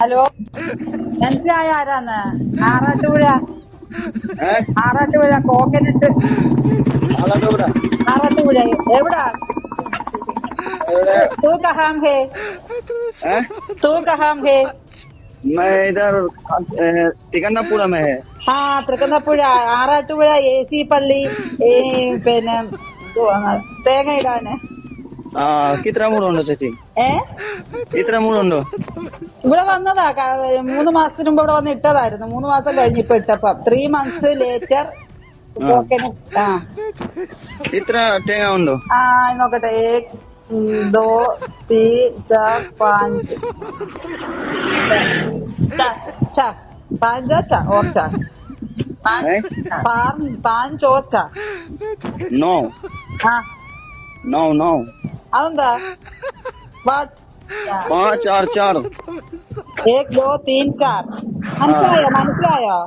Hello, മനസ്സിലായോ ആരാന്ന്? Arattupuzha Arattupuzha coconut. Alappuzha Arattupuzha എവിടാ? एवढे तू कहाँ है? हैं? तू कहाँ है? मैं इधर तिकन्नापुरा में है। ആ തൃക്കുന്നപ്പുഴ ആറാട്ടുപുഴ AC പള്ളി. പിന്നെ എന്തുവാ തേങ്ങയിടാന്. कितना मूड उണ്ടോ ചേച്ചി? ഏ ഇത്ര മൂടുണ്ടോ? ഇവിടെ വന്നതാ 3 മാസത്തിന് മുമ്പ് ഇവിടെ വന്ന് ഇട്ടതായിരുന്നു. 3 മാസം കഴിഞ്ഞ് ഇപ്പൊ ഇട്ടപ്പം 3 months ലേറ്റർ കോക്കനട്ട്. ഇത്ര തേങ്ങ ഉണ്ടോ? നോക്കട്ടെ. 1 2 3 4 5 चार 5 और 4 5 और 4. नौ ആ नौ नौ അതെന്താ? വാട്ട്? 5 4 4 1 2 3 4. മനസ്സിലായോ?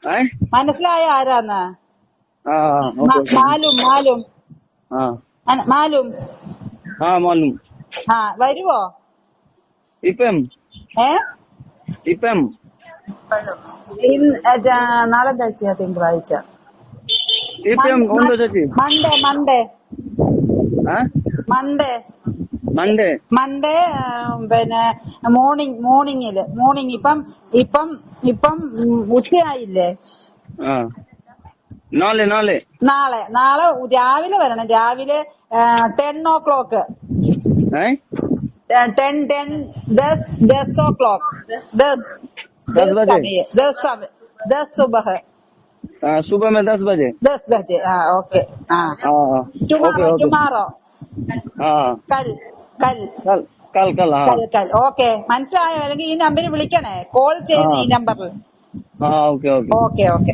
हैं? മനസ്സിലായോ ആരാന്ന്? ओके മാലും മാലും. हाँ मालूम। വരുവോ? ഇപ്പം ഏ ഇപ്പം നാളെ ആഴ്ച തിങ്കളാഴ്ച. ഇപ്പം ഉണ്ടോ ചേച്ചി? മൺഡേ മൺഡേ മൺഡേ പിന്നെ മോർണിംഗ്. ഇപ്പം ഉച്ചയായില്ലേ? നാളെ നാളെ രാവിലെ വരണം. രാവിലെ 10 o'clock. 10 o'clock. 10 सुबह. सुबह में 10 बजे। 10 बजे. ओके. टुमारो. കൽ. ഓക്കെ, മനസ്സിലായോ? അല്ലെങ്കിൽ ഈ നമ്പറിൽ വിളിക്കണേ. കോൾ ചെയ്യുന്ന ഈ നമ്പറിൽ. ഓക്കെ. ഓക്കെ.